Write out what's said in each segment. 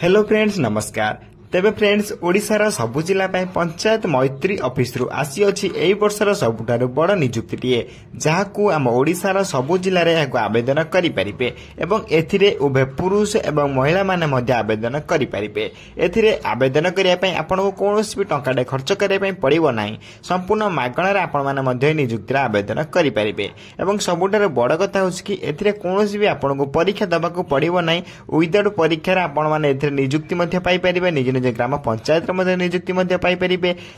Hello friends नमस्कार। तेबे friends ओडिशार सबु जिला पंचायत मैत्री ऑफिस रु आसी अछि एई वर्षर सबुठारु बड़ नियुक्तिटिए जहाकू आम ओडिशार सबु जिल्ला रे याकू आवेदन करि परिबे एवं एथिरे उभय पुरुष एवं महिला माने मध्य आवेदन करि परिबे। एथिरे आवेदन करिया पई आपनको कोनोसी भी टंकाटे खर्च करिया पई पड़िबो नाही। संपूर्ण मागणा रे आपण माने मध्य नियुक्ति आवेदन करि परिबे एवं सबुठारु बड़ कथा होछि कि एथिरे कोनोसी भी आपनको परीक्षा दबाकू पड़िबो नाही। विदाउट परीक्षा रे आपण माने एथिरे नियुक्ति मध्य पाई परिबे, निज ग्राम पंचायत नियुक्ति पाइपर।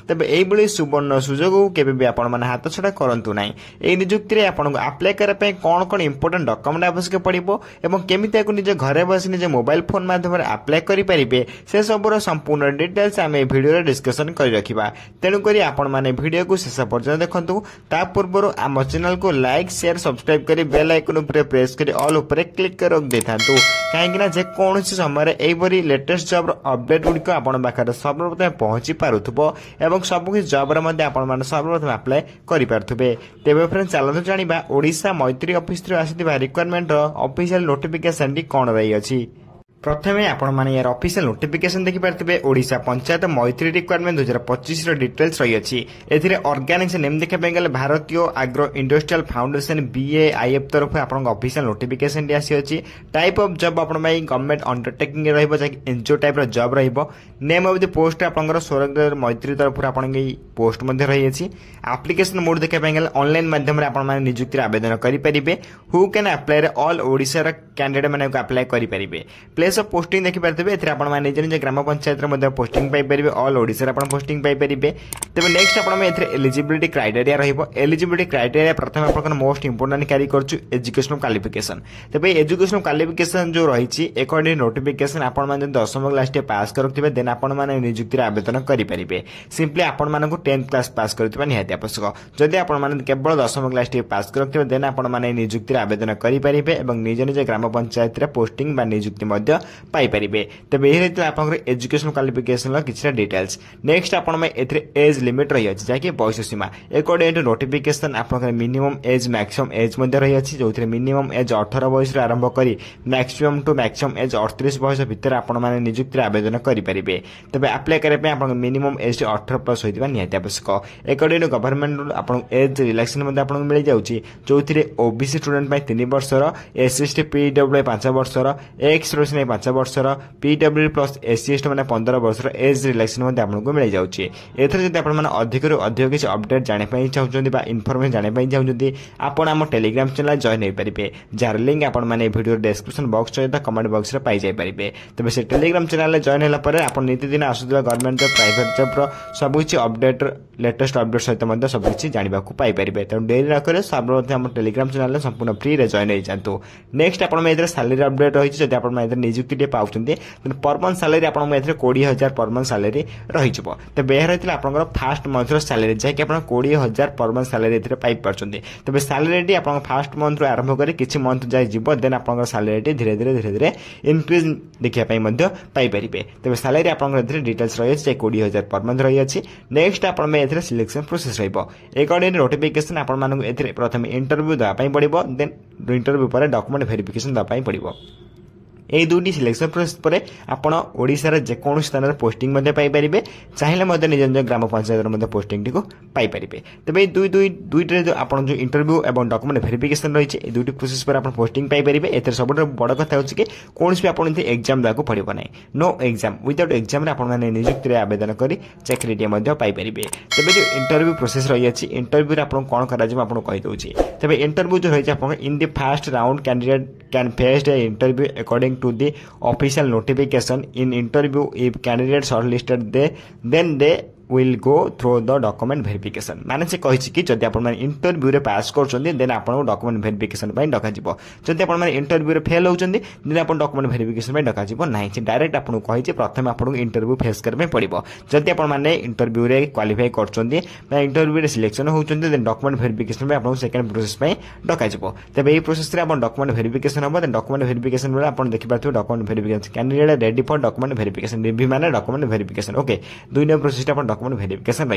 तब यही सुवर्ण सुजोग केबे भी आपण माने हाथ छड़ा करंतु नाही। एई नियुक्ति रे आपनको अप्लाई करा पय कोन कोन इंपोर्टेंट डॉक्यूमेंट आवश्यक पड़िबो एवं केमिति याकू निज घरे बसी निज मोबाइल फोन माध्यम रे अप्लाई करि परिबे से सबरो संपूर्ण डिटेल्स आमे वीडियो रे डिस्कशन करि रखिबा। तेनु करी आपण माने वीडियो को शेष पर्यंत देखंतु। ता पूर्वरो आम चैनल को लाइक शेयर सब्सक्राइब करी बेल आइकन ऊपर प्रेस करी ऑल ऊपर क्लिक कर रख देथांतु, काहेकि ना जे कोनोसी समय एई बरी लेटेस्ट जॉब अपडेट गुडी आपण पाखरे सर्वप्रथम पहुंची पारुथबो एवं सब किछ जॉब रे मध्ये आपण माने सर्वप्रथम अप्लाई करि पारुथबे। तेबे फ्रेंड्स चलନ୍ତୁ जानिबा ओडिशा मैत्री ऑफिस रे आसीथिबा रिक्वायरमेंट रो ऑफिशियल नोटिफिकेशन डी कोन रही अछि। प्रथमे आपण माने यार ऑफिशियल नोटिफिकेशन देखि पारथिबे। ओडिशा पंचायत मैत्री रिक्वायरमेंट 2025 रो डिटेल्स रही अछि। एथिरे ऑर्गेनाइजेशन नेम देखि पे गेले भारतीय एग्रो इंडस्ट्रियल फाउंडेशन BAIF तरफ आपण ऑफिशियल नोटिफिकेशन डी आसी अछि। टाइप ऑफ जॉब आपण माई गवर्नमेंट अंडरटेकिंग रहइबो जे एनजीओ टाइप रो जॉब रहइबो। नेम ऑफ द पोस्ट आपनकर स्वर्गदेव मैत्री तरफ आपण के पोस्ट मध्ये रही अछि। एप्लीकेशन मोड देखि पे गेले ऑनलाइन माध्यम रे आपण माने नियुक्ति आवेदन करि परिबे। हु कैन अप्लाई रे ऑल ओडिशा रा कैंडिडेट माने को अप्लाई करि परिबे। प्लेस ऑफ पोस्टिंग देखि पारथिबे। एथरे आपण माने निज ग्राम पंचायत रे मध्ये पोस्टिंग पाई परिबे। ऑल ओडिशा रे आपण पोस्टिंग पाई परिबे। तबे नेक्स्ट आपण में एथरे एलिजिबिलिटी क्राइटेरिया रहिबो। एलिजिबिलिटी क्राइटेरिया प्रथम आपण मोस्ट इंपोर्टेंट क्यारी करछु एजुकेशनल क्वालिफिकेशन। तबे एजुकेशनल क्वालिफिकेशन जो रहिछि अकॉर्डिंग नोटिफिकेशन आपण माने 10th क्लास टे पास करथिबे देन आपण माने नियुक्ति आवेदन करि परिबे। सिंपली आपण माने को 10th क्लास पास करथिबा निहाती आवश्यक। जदि आपण माने केवल 10th क्लास टे पास करथिबे देन आपण माने नियुक्ति आवेदन करि परिबे एवं निज ग्राम पंचायत रे पोस्टिंग बा नियुक्ति मध्ये पाई परिबे। तबे एही रीति आपनकर एजुकेशन क्वालिफिकेशन ला किछटा डिटेल्स। नेक्स्ट आपण में एथरे एज लिमिट रही अछि जाके बयस सीमा अकॉर्डिंग टू नोटिफिकेशन आपनकर मिनिमम एज मैक्सिमम एज मध्ये रही अछि। जोथरे मिनिमम एज 18 वर्ष रे आरंभ करी मैक्सिमम टू मैक्सिमम एज 38 वर्ष भीतर आपण माने नियुक्ति आवेदन करि परिबे। तबे अप्लाई करे पे आपण मिनिमम एज 18 प्लस होइदिबा निहाती आवश्यक। अकॉर्डिंग टू गवर्नमेंट रूल आपण एज रिलैक्सेशन मध्ये आपण मिलि जाउछि। जोथरे ओबीसी स्टूडेंट पय 3 वर्षर, एससी पीडब्ल्यू 5 वर्षर, एक्स रोशन 5 वर्षर, पीडब्ल्यू प्लस एससी एसटी माने 15 वर्षर एज रिलैक्सेशन मध्ये आपनको मिल जाउछि। एथरे जदि आपण माने अधिक रु अधिक किछ अपडेट जाने पई चाहउछन्ती बा इन्फॉर्मेशन जाने पई चाहउछन्ती आपण हम टेलीग्राम चैनल जॉइन होई परिबे, जार लिंक आपण माने वीडियो डिस्क्रिप्शन बॉक्स सहित कमेंट बॉक्स रे पाई जाय परिबे। तबे से टेलीग्राम चैनल ले जॉइन होला परे आपण नीति दिन आसुवा गवर्नमेंट जॉब प्राइवेट जॉब रो सब किछ अपडेट लेटेस्ट अपडेट सहित मध्ये सब किछ जानिबा को पाई परिबे। त डेरी न करे सर्वप्रथम हम टेलीग्राम चैनल ले संपूर्ण फ्री रे जॉइन होई जांतु। नेक्स्ट आपण में इधर सैलरी अपडेट रही जदि आपण में इधर नियुक्ति टे पाउछन्ती पर मंथ सैलरी आपण में इधर 20000 पर मंथ सैलरी रही जबो। त बेहर रहितला आपनकर फर्स्ट मंथ रो सैलरी जाय कि आपण 20000 पर मंथ सैलरी इधर पाई परछन्ती। तबे सैलरी टी आपण फर्स्ट मंथ रो आरंभ करे किछि मंथ जाय जिवो देन आपनकर सैलरी टी धीरे धीरे इंक्रीज देखिया पई मध्ये पाई परिबे। तबे सैलरी आपनकर इधर डिटेल्स रही छै 20000 पर मंथ रही अछि। नेक्स्ट आपण में इधर सिलेक्शन प्रोसेस रहइबो। अकॉर्डिंग नोटिफिकेशन आपण मानक इधर प्रथम इंटरव्यू दा पई पड़िबो, देन इंटरव्यू पर डॉक्यूमेंट वेरिफिकेशन दा पई पड़िबो। ए दुटी सिलेक्शन प्रोसेस पर आपण ओडिसा रे जे कोन स्थान रे पोस्टिंग मध्ये पाई परिबे, चाहिले मध्ये निज निज ग्राम पंचायत रे मध्ये पोस्टिंग टिको पाई परिबे। तबे दुईटे जो आपण जो इंटरव्यू एवं डॉक्यूमेंट वेरिफिकेशन रही छै ए दुटी प्रोसेस पर आपण पोस्टिंग पाई परिबे। एतर सबटा बड़ कथा होछि कि कोनस भी आपण एग्जाम दाको पड़िबो नै। नो एग्जाम विदाउट एग्जाम रे आपण माने नियुक्ति रे आवेदन करी चाकरी टे मध्ये पाई परिबे। तबे जो इंटरव्यू प्रोसेस रही अछि इंटरव्यू रे आपण कोन करा जे आपण कहि दउछि। तबे इंटरव्यू जो रही छै आपण in the first round candidate can face the interview according to the official notification. In interview, if candidate shortlisted then they will go through the document verification। माने से कहि कि जदि आपण माने इंटरव्यू रे पास करछन्ती देन आपण डॉक्यूमेंट वेरिफिकेशन पई डका जिवो। जदि आपण माने इंटरव्यू रे फेल होछन्ती देन आपण डॉक्यूमेंट वेरिफिकेशन पई डका जिवो नाही छै। डायरेक्ट आपण कहि कि प्रथम आपण इंटरव्यू फेस करबे पड़िबो। जदि आपण माने इंटरव्यू रे क्वालिफाई करछन्ती बा इंटरव्यू रे सिलेक्शन होछन्ती देन डॉक्यूमेंट वेरिफिकेशन पई आपण सेकंड प्रोसेस पई डका जिवो। तबे ए प्रोसेस रे आपण डॉक्यूमेंट वेरिफिकेशन हबो। देन डॉक्यूमेंट वेरिफिकेशन रे आपण देखि पाथु document verification candidate ready for document verification review माने डॉक्यूमेंट वेरिफिकेशन। ओके दुई नंबर प्रोसेस आपण डॉक्यूमेंट वेरिफिकेशन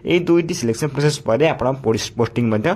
ए दुईटी सिलेक्शन प्रोसेस पर आपण पोस्टिंग मध्ये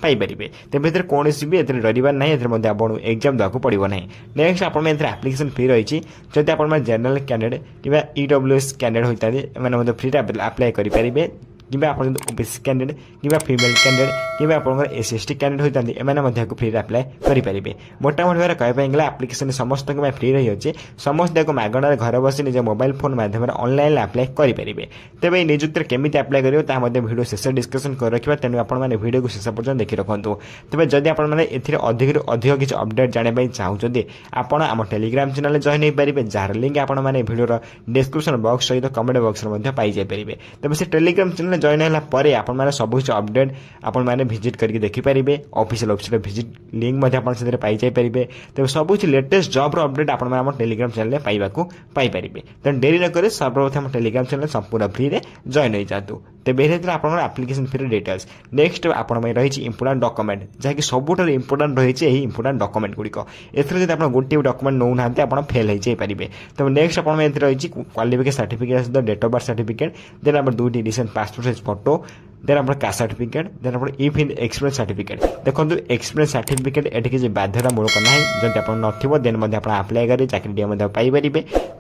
पाइपर तेज ए कौन भी डरबार ना आपको एग्जाम देवाक पड़ो ना। नेक्स्ट आपने आप्लिकेसन फी रही जब आप जनरल कैंडिडेट कि ईडब्ल्यूएस कैंडिडेट होता है फ्री आप्लाय करेंगे कि आप ओबीसी कैंडिडेट कि फीमेल कैंडिडेट कि आप एसएसटी कैंडिडेट होता है फ्री आप्लाय करेंगे। मोटामोटी भाव कहवाई गला आप्लिकेसन समस्त फ्री रही है समस्त मागणार घर बस निज मोबाइल फोन माध्यम ऑनलाइन आप्लाय करेंगे। तेज निजुक्ति केमी आप्लाय करेंगे वीडियो शेष डिस्कसन कर रखा तेणु आपने वीडियो को शेष पर्यटन देखी रखु। तेज जदि अधिक अधिक किसी अपडेट जानापी चाहते आपड़ आम टेलीग्राम चैनल जॉइन हो पारे जार लिंक आपने वीडियो डिस्क्रिप्शन बॉक्स सहित कमेंट बॉक्स में पाई पारे। तेज से टेलीग्राम चैनल जॉइन होला परे आपण माने सब कुछ अपडेट आपण माने विजिट करके देखि पारिबे। ऑफिशियल वेबसाइट विजिट लिंक मध्ये आपण सेते पाई जाय पारिबे। तो सब कुछ लेटेस्ट जॉब रो अपडेट आपण माने हम टेलीग्राम चैनल रे पाइबाकू पाई पारिबे। तो देरी न करे सर्वप्रथम टेलीग्राम चैनल संपूर्ण फ्री रे जॉइन हो जातु। तो बेहतर आपण एप्लिकेशन फ्री डिटेल्स नेक्स्ट आपण में रही इंपोर्टेंट डॉक्यूमेंट जहाँकि सबुठार इंपोर्टेंट रही है इंपोर्टेंट डॉक्यूमेंट गुड़िक एथर जब आप गोटे डॉक्यूमेंट नौ ना आप फेल हो जाए। तो नेक्स्ट आप रही qualification certificate date of birth certificate then आप दुईटी recent passport size photo then आप कास्ट सर्टिफिकेट देन आप इफ इन एक्सपीरियंस सर्टिफिकेट देखो एक्सपीरियंस सर्टिफिकेट ये किसी बाध्यतामूलक ना जब आप नथिबो देन आप आप्लाय करेंगे चाकरी पाइपर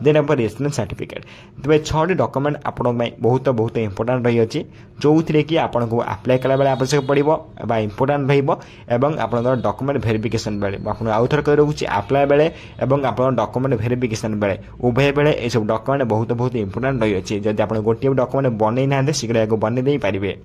देन आप रेसिडेंस सर्टिफिकेट। तेज 6टी डॉक्यूमेंट आपण बहुत बहुत इंपोर्टेंट रही है जो थे कि आपको आप्लाय कला बेले आवश्यक पड़ो इंपोर्टेंट रही आपंकर डॉक्यूमेंट वेरिफिकेशन बेले आपको आउ थे कही रखुच्छी आप्लाय बेले आप डॉक्यूमेंट वेरिफिकेशन बेले उभय बेले ये सब डॉक्यूमेंट बहुत बहुत इंपोर्टेंट रही है जब आप गोटे डॉक्यूमेंट बनई ना शीघ्र बनई पारे।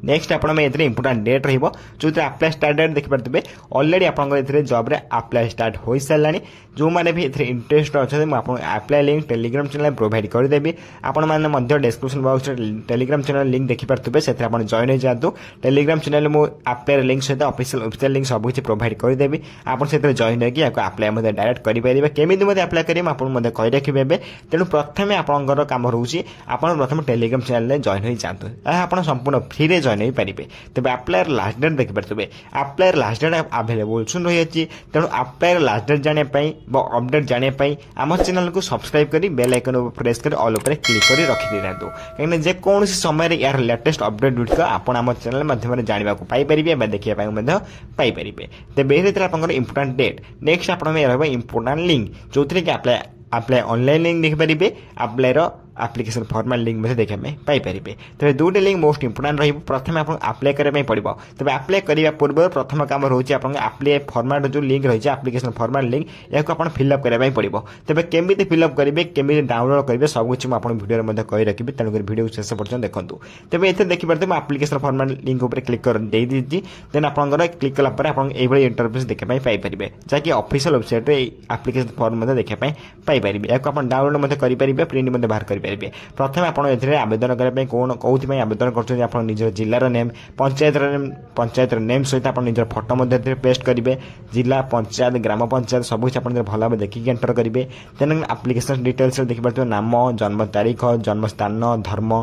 नेक्स्ट आप इंपोर्टेंट डेट रहिबो जो आप्लाय स्टार्ट डेट देखिपारे ऑलरेडी आपंकर जॉब रे आप्लाय स्टार्ट हो सारानी जो मैंने भी इंटरेस्ट अच्छे मुझे apply link Telegram channel provide करदेवी आपण मैंने description box Telegram channel link देखिपारे से जॉइन हो जातु। टेलीग्राम चैनल मुझे आप्लाय लिंक सहित ऑफिशियल वेबसाइट लिंक सब कुछ प्रोवाइड करदेवी आप जॉइन होकर आप्लाय डायरेक्ट करेंगे केमी आप्लाय करेंगे आपको कही रखिए। तेणु प्रथम आपंकर कम रोचे आप प्रथम टेलीग्राम चैनल जॉइन हो जातु आप संपूर्ण फ्री रे जॉइन हो पारे। तेज आप्लायर लास्ट डेट देखिपारे आप्लायर लास्ट डेट आवेलेबल सुन रही है तेणु आप्लायर लास्ट डेट जानापी अपडेट जानापी आम चैनल को सब्सक्राइब कर बेल आइकन प्रेस कर ऑल पर क्लिक कर रखी था कहीं जेकोसी समय यार लेटेस्ट अपडेट गुड़िक आप चैनल माध्यम जानवा पाइपर देखा पाइपर। तो बेहतर आप इंपोर्टेंट डेट नेक्स्ट आप इंपोर्टेंट लिंक जो थे कि आप्लाय ऑनलाइन लिंक देखिपारे आप्लायर आप्लिकेशन फॉर्मेट लिंक में देखा पाइपर। तेज दुईटे लिंक मोस्ट इंपोर्टेंट रही प्रथम आप आप्लाय करने पड़ो। तेज आप्लाय करने पूर्व प्रथम काम रोचे आप्लाय फॉर्मेट जो लिंक रही है आप्लिकेशन फॉर्मेट लिंक या फिलअप करने पड़ो। तेज केमी फिलअप करेंगे केमी डाउनलोड करेंगे सब कुछ मुझे वीडियो में कही रखी तेणुक वीडियो शेष पर्यटन देखूँ। तेज ये देखिपारे मुझे आप्लिकेशन फॉर्मेट लिंक उपर क्लिक कर देती देन आपंकर क्लिक कलापर आप इंटरफेस देखा पाइपर जहाँकि ऑफिशियल वेबसाइट आप्लिकेशन फॉर्म देखा पाइपर या डाउनलोड करेंगे प्रिंट बाहर कर प्रथम आप आवेदन करने कौन कौन आवेदन कर निजर जिलार नेम पंचायत नेम सहित आप निजर फोटो पेस्ट करेंगे जिला पंचायत ग्राम पंचायत सब कुछ आप भल भाव देखिए एंटर करेंगे। देन आप्लिकेशन डिटेल्स देखिए नाम जन्म तारीख जन्म स्थान धर्म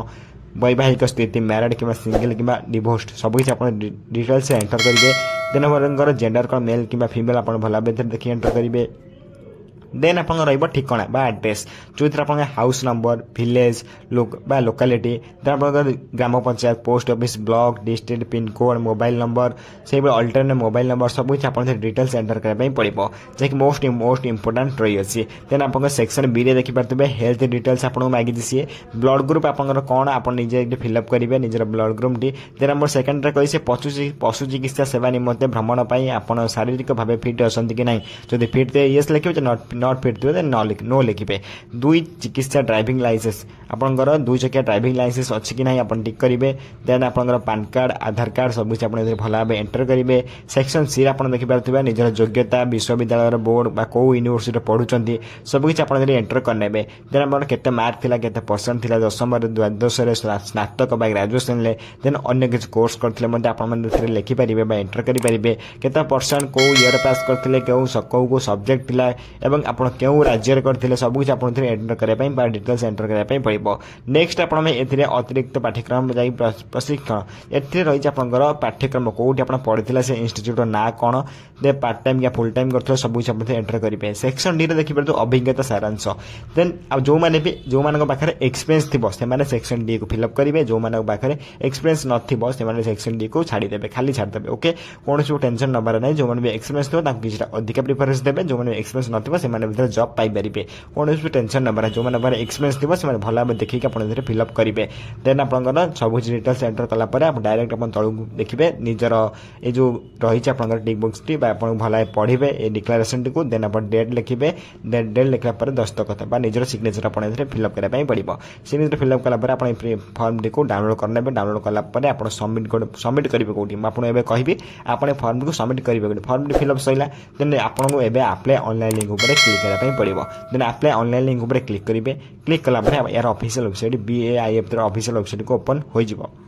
वैवाहिक स्थिति मैरिड कि सिंगल कि डिवोर्स सब कुछ आप डिटेल्स एंटर करेंगे। देन आप जेंडर कौन मेल कि फीमेल आप भल भाव देखिए एंटर करेंगे। देन आप ठिकाना बा एड्रेस जो आप house number village locality then आप ग्राम panchayat post office block district pincode mobile number से अल्टरनेट मोबाइल नंबर सब कुछ आप डिटेल्स एंटर करने पड़ो जैक मोस्ट इंपोर्टेंट रही है। देन आप सेक्शन बी रे देखिपारे हेल्थ डिटेल्स आपको मागी सी ब्लड ग्रुप आपंकर कौन आप निजे फिलअप करेंगे निजर ब्लड ग्रुप टी। देन आप सेकेंड रे कही पशु चिकित्सा सेवा निमंते भ्रमण आप शारीरिक भाव फिट अच्छा कि ना जब फिट येस लिखे नॉट फिट थे नो लिखे। दुई चिकित्सा ड्राइविंग लाइसेंस आपंकर दुई चकिया ड्राइविंग लाइसेंस अच्छी कि ना आप टिक करेंगे। देन आपंकर पान कार्ड आधार कार्ड सब कुछ आप भल भाव एंटर करेंगे। सेक्शन सी आप देखिपारे निजर योग्यता विश्वविद्यालय बोर्ड कौ यूनिवर्सिटी पढ़ुं सब कुछ आप एंटर करने। देन आप केते मार्क थिला केते परसेंट थिला दशम द्वादश स्नातक ग्राजुएसन देन अन्य किसी कोर्स करते आप लिखिपारे एंटर करेंगे केते परसेंट कौ ईयर पास करते कौ सब्जेक्ट थिला एवं आप क्यों राज्य करते सब कुछ आप एंटर करने डिटेल्स एंटर करने पड़ो। नेक्स्ट आप अतिरिक्त पाठ्यक्रम जा प्रशिक्षण ये रही आपंकर पाठ्यक्रम कौटी आप पढ़ी से इंस्टीट्यूट ना कौन दे पार्ट टाइम या फुल टाइम कर सब कुछ आप एंटर करेंगे। सेक्शन डी देखिए तो अभिज्ञता सारांश देन जो मैंने भी जो मान पाखे एक्सपीरियंस थी से सेक्शन डी को फिलअप करेंगे। जो मान पाखे एक्सपीरियंस नथिबो से सेक्शन डी को छाड़ीदेवे खाली छाड़देवे। ओके कौन सब टेंशन नबार ना जो मैंने भी एक्सपीरियंस थो किसी अधिक प्रिफरेंस देवे। जो मैंने एक्सपीरियंस नथिबो से जॉब पाइपर कौन सब टेंशन नबार जो मैंने एक्सपीरियंस थी से भल भाव देखिए आप फिलअप करेंगे। देन आपंकर सब कुछ डिटेल्स एंटर कलापर आप डायरेक्ट आप तलू देखिए निजर ये जो रही है टिक बॉक्स टी भल पढ़े ये डिक्लेरेशन टी को। देन आप डेट लिखे डेट लिखला दस्तखत निजर सिग्नेचर आप फिलअप करने पड़ो। सिग्नेचर फिलअप कलापर आप फॉर्म टी को डाउनलोड करने डाउनलोड कलापर आप सबमिट करेंगे कौटी मुझे कहि आप फॉर्म को सबमिट करेंगे। फॉर्म टी फिलअप सैला देन आपको एवं अप्लाई ऑनलाइन लिंक पर क्लिक करने पड़ो। देन अप्लाई ऑनलाइन लिंक पर क्लिक करेंगे। क्लिक कलापर यार official website BAIF official website को ओपन हो जाए।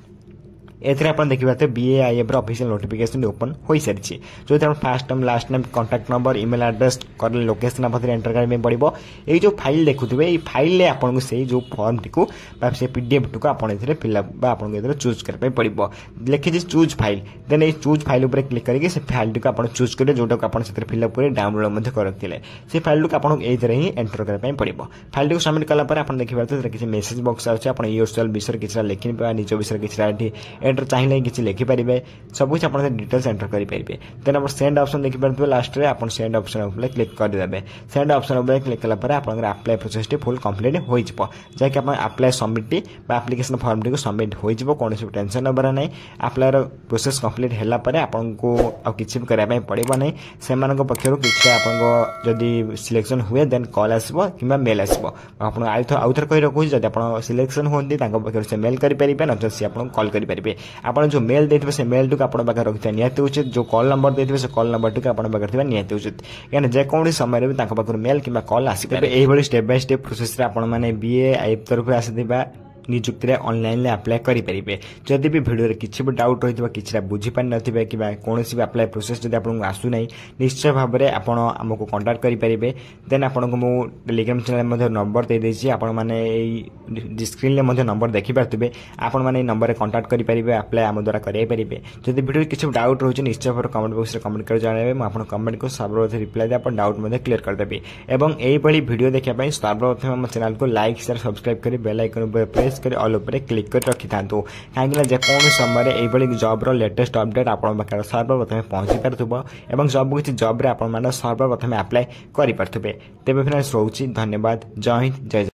एथरे आप देखिए BAIF ऑफिशियल नोटिफिकेशन ओपन हो सारी जो fast time last name contact number email address कर लोकेशन आप एंटर करने पड़ो। ये जो फाइल देखुए ये फाइल आपको से जो फॉर्म टी को से PDF टी को आप फिलअप आपको चूज करने पड़ो। लिखी चूज फाइल देन ये चूज फाइल उपर क्लिक करके से फाइल टी को आप चूज करेंगे जोटा को आप फिलअप कर डाउनलोड करते से फाइल टी आपको ही एंटर करने पड़ो। फाइल टी को सबमिट कलापर आप देखिए किसी मेसेज बॉक्स आप योरसेल्फ विषय किसी लिखि निज विषय किसी एंटर चाहिए कि लिखिपारे सब कुछ आप डिटेल्स एंटर करेंगे। देन आप सेंड ऑप्शन देखिए लास्ट में आप सेंड ऑप्शन उपर क्लिक करदे। सेंड ऑप्शन उपर क्लिक कलापर आप apply process T full complete हो जाकि आप apply submit application form T को सबमिट हो कौन सब टेंशन नबार ना। अप्लाई प्रोसेस कंप्लीट होगापर आपको किसी भी करने पड़ो ना से पक्षर किसी आप जदि सिलेक्शन हुए देन कॉल आसो कि मेल आसो। आउ थे कही रखुच्छी जब आप सिलेक्शन होती पक्षर से मेल करेंगे ना सी आप कॉल करेंगे। आपन जो मेल देते से मेल टू आप रखिए निहाती उचित। जो कॉल नंबर देते से कॉल नंबर टू आप निहाती उचित कहीं जेकोसी समय भी पाखर मेल कि कॉल आसपे। यही स्टेप बाय स्टेप प्रोसेस आपने BAIF तरफ आसा निजुक्ति ऑनलाइन अप्लाई करेंगे। जदि भी वीडियो किसी भी डाउट रही कि बुझीपार ना कि कौन भी अप्लाई प्रोसेस जब आपको आसूना निश्चय भाव में आपको कांटेक्ट करेंगे। देन आपको मुझे टेलीग्राम चैनल नंबर दे देछि आपण माने स्क्रीन में नंबर देखिपारे आपण माने नंबर कांटेक्ट करेंगे अप्लाई आम द्वारा करेंगे। जदि वीडियो किसी भी डाउट रोचे निश्चय भाव कमेंट बॉक्स में कमेंट कर जानवे मुझे कमेंट को सर्वप्रथम रिप्लाई दे आप डाउट क्लियर करदेवी। और यही वीडियो देखा सर्वप्रथम आम चैनल को लाइक शेयर सब्सक्राइब कर बेल आइकन प्रेस कर ऑल उपर क्लिक कर रखि था कहीं जेकोसी समय ये जॉब्र लेटेस्ट अपडेट आप सर्वप्रथम पहुंची पार्थुब और सब किसी जॉब सर्वप्रथम अप्लाई करें। तेज फ्रेंड्स रोचे धन्यवाद। जय हिंद जय।